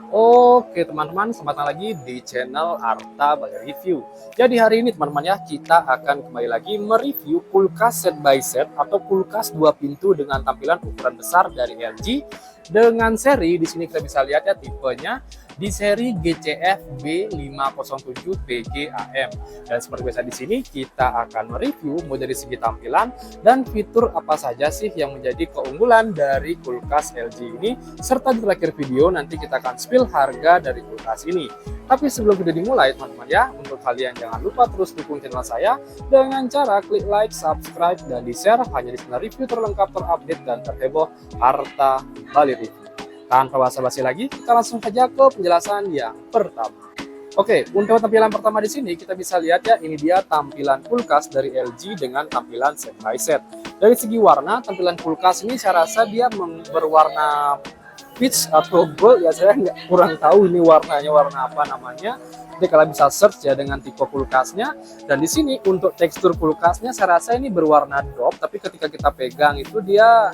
Oke teman-teman, selamat datang lagi di channel Arta by Review. Jadi hari ini teman-teman ya, kita akan kembali lagi mereview kulkas set by set atau kulkas dua pintu dengan tampilan ukuran besar dari LG dengan seri. Di sini kita bisa lihat ya tipenya di seri GCF B507PGAM. Dan seperti biasa di sini kita akan mereview mulai dari segi tampilan dan fitur apa saja sih yang menjadi keunggulan dari kulkas LG ini, serta di terakhir video nanti kita akan spill harga dari kulkas ini. Tapi sebelum video dimulai teman-teman ya, untuk kalian jangan lupa terus dukung channel saya dengan cara klik like, subscribe, dan di-share hanya di channel review terlengkap, terupdate, dan terheboh Arta Bali Review. Tanpa basa-basi lagi, kita langsung saja ke penjelasan yang pertama. Oke, untuk tampilan pertama di sini kita bisa lihat ya, ini dia tampilan kulkas dari LG dengan tampilan set by set. Dari segi warna, tampilan kulkas ini saya rasa dia berwarna peach atau gold ya, saya kurang tahu ini warnanya warna apa namanya. Jadi kalian bisa search ya dengan tipe kulkasnya. Dan di sini untuk tekstur kulkasnya saya rasa ini berwarna drop, tapi ketika kita pegang itu dia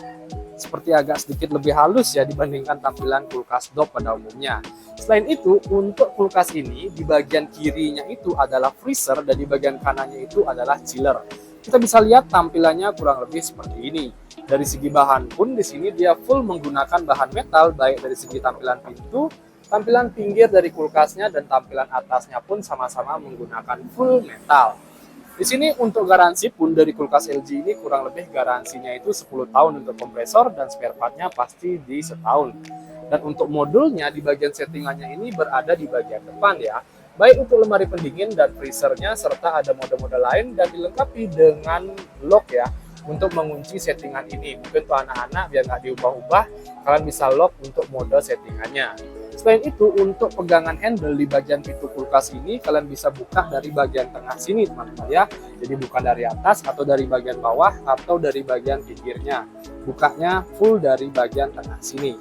seperti agak sedikit lebih halus ya dibandingkan tampilan kulkas dop pada umumnya. Selain itu, untuk kulkas ini di bagian kirinya itu adalah freezer dan di bagian kanannya itu adalah chiller. Kita bisa lihat tampilannya kurang lebih seperti ini. Dari segi bahan pun di sini dia full menggunakan bahan metal, baik dari segi tampilan pintu, tampilan pinggir dari kulkasnya, dan tampilan atasnya pun sama-sama menggunakan full metal. Di sini untuk garansi pun dari kulkas LG ini kurang lebih garansinya itu 10 tahun untuk kompresor, dan spare partnya pasti di setahun. Dan untuk modulnya di bagian settingannya ini berada di bagian depan ya, baik untuk lemari pendingin dan freezernya, serta ada mode-mode lain dan dilengkapi dengan lock ya untuk mengunci settingan ini. Mungkin untuk anak-anak biar nggak diubah-ubah, kalian bisa lock untuk mode settingannya. Selain itu, untuk pegangan handle di bagian pintu kulkas ini kalian bisa buka dari bagian tengah sini teman-teman ya. Jadi bukan dari atas atau dari bagian bawah atau dari bagian pinggirnya. Bukanya full dari bagian tengah sini.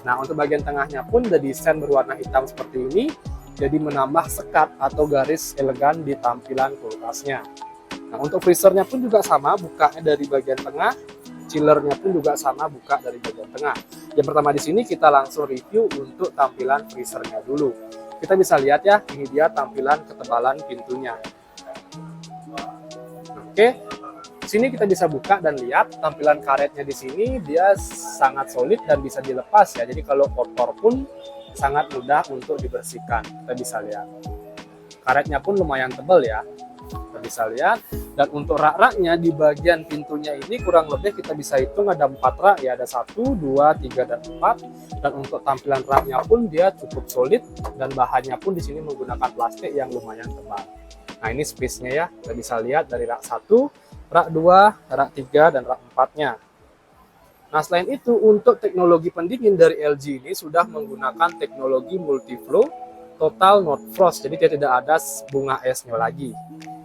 Nah, untuk bagian tengahnya pun udah desain berwarna hitam seperti ini, jadi menambah sekat atau garis elegan di tampilan kulkasnya. Nah, untuk freezernya pun juga sama, bukanya dari bagian tengah, chillernya pun juga sama, buka dari bagian tengah. Yang pertama di sini kita langsung review untuk tampilan freezernya dulu. Kita bisa lihat ya, ini dia tampilan ketebalan pintunya. Oke, di sini kita bisa buka dan lihat tampilan karetnya di sini dia sangat solid dan bisa dilepas ya. Jadi kalau kotor pun sangat mudah untuk dibersihkan. Kita bisa lihat karetnya pun lumayan tebal ya, kita bisa lihat. Dan untuk rak-raknya di bagian pintunya ini kurang lebih kita bisa hitung ada 4 rak ya, ada 1, 2, 3, dan 4. Dan untuk tampilan raknya pun dia cukup solid dan bahannya pun di sini menggunakan plastik yang lumayan tebal. Nah, ini space-nya ya, kita bisa lihat dari rak 1, rak 2, rak 3, dan rak 4-nya. Nah, selain itu untuk teknologi pendingin dari LG ini sudah menggunakan teknologi multiflow total not frost, jadi dia tidak ada bunga esnya lagi.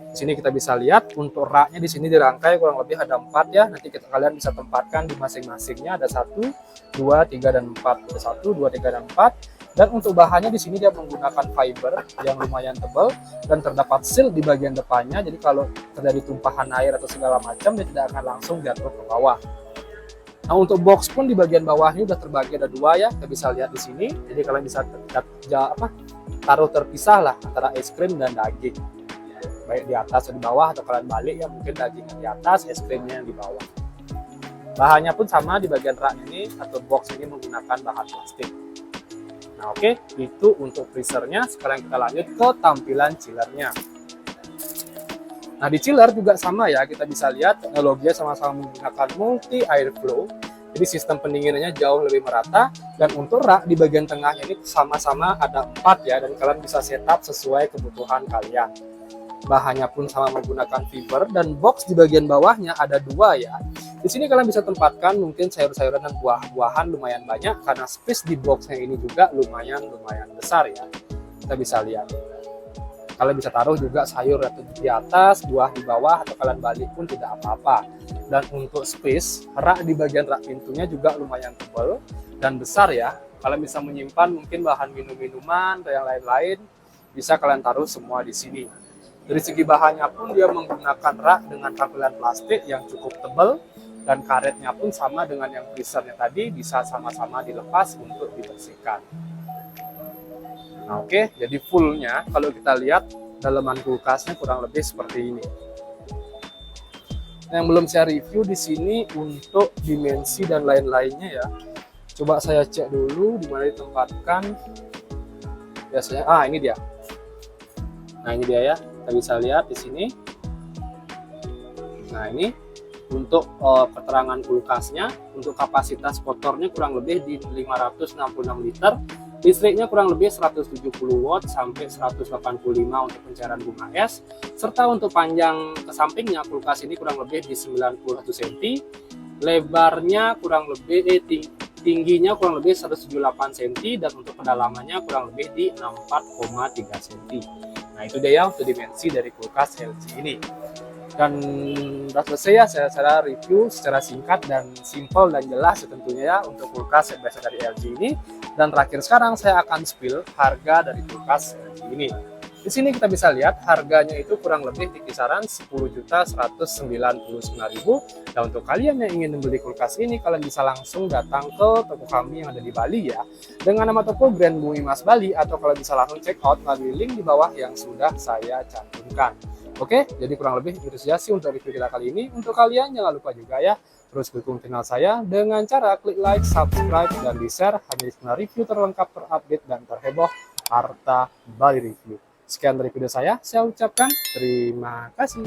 Di sini kita bisa lihat untuk raknya di sini dirangkai kurang lebih ada 4 ya. Nanti kalian bisa tempatkan di masing-masingnya, ada 1, 2, 3, dan 4. Ada 1, 2, 3, dan 4. Dan untuk bahannya di sini dia menggunakan fiber yang lumayan tebal dan terdapat seal di bagian depannya. Jadi kalau terjadi tumpahan air atau segala macam dia tidak akan langsung jatuh ke bawah. Nah, untuk box pun di bagian bawahnya udah terbagi ada 2 ya. Kita bisa lihat di sini. Jadi kalian bisa taruh terpisah lah antara es krim dan daging. Baik di atas atau di bawah, atau kalian balik ya, mungkin dagingnya di atas, es krimnya yang di bawah. Bahannya pun sama di bagian rak ini atau box ini menggunakan bahan plastik. Nah, oke, itu untuk freezernya. Sekarang kita lanjut ke tampilan chillernya. Nah, di chiller juga sama ya, kita bisa lihat teknologinya sama-sama menggunakan multi airflow. Jadi sistem pendinginannya jauh lebih merata. Dan untuk rak di bagian tengahnya ini sama-sama ada 4 ya, dan kalian bisa setup sesuai kebutuhan kalian. Bahannya pun sama menggunakan fiber, dan box di bagian bawahnya ada 2 ya. Di sini kalian bisa tempatkan mungkin sayur-sayuran dan buah-buahan lumayan banyak karena space di boxnya ini juga lumayan besar ya. Kita bisa lihat. Kalian bisa taruh juga sayur di atas, buah di bawah, atau kalian balik pun tidak apa-apa. Dan untuk space, rak di bagian rak pintunya juga lumayan tebal dan besar ya. Kalian bisa menyimpan mungkin bahan minum-minuman atau yang lain-lain, bisa kalian taruh semua di sini. Dari segi bahannya pun dia menggunakan rak dengan tampilan plastik yang cukup tebal, dan karetnya pun sama dengan yang freezernya tadi, bisa sama-sama dilepas untuk dibersihkan. Nah, oke, jadi fullnya kalau kita lihat dalaman kulkasnya kurang lebih seperti ini. Yang belum saya review di sini untuk dimensi dan lain-lainnya ya. Coba saya cek dulu di mana ditempatkan. Biasanya, ini dia. Nah, ini dia ya. Kita bisa lihat di sini. Nah, ini untuk keterangan kulkasnya, untuk kapasitas kotornya kurang lebih di 566 liter. Listriknya kurang lebih 170 watt sampai 185 untuk pencairan bunga es, serta untuk panjang ke sampingnya kulkas ini kurang lebih di 91 cm, lebarnya kurang lebih tingginya kurang lebih 178 cm, dan untuk kedalamannya kurang lebih di 64,3 cm. Nah, itu dia ya untuk dimensi dari kulkas LG ini. Dan sudah selesai ya saya review secara singkat dan simpel dan jelas tentunya ya untuk kulkas yang biasa dari LG ini. Dan terakhir sekarang saya akan spill harga dari kulkas LG ini. Di sini kita bisa lihat harganya itu kurang lebih di kisaran 10.199.000. Dan untuk kalian yang ingin membeli kulkas ini, kalian bisa langsung datang ke toko kami yang ada di Bali ya, dengan nama toko Grand Bumi Mas Bali, atau kalau bisa langsung check out melalui link di bawah yang sudah saya cantumkan. Oke, jadi kurang lebih itu saja sih untuk review kita kali ini. Untuk kalian jangan lupa juga ya, terus dukung channel saya dengan cara klik like, subscribe, dan di-share hanya channel review terlengkap, terupdate, dan terheboh harta Bali Review. Sekian dari video saya ucapkan terima kasih.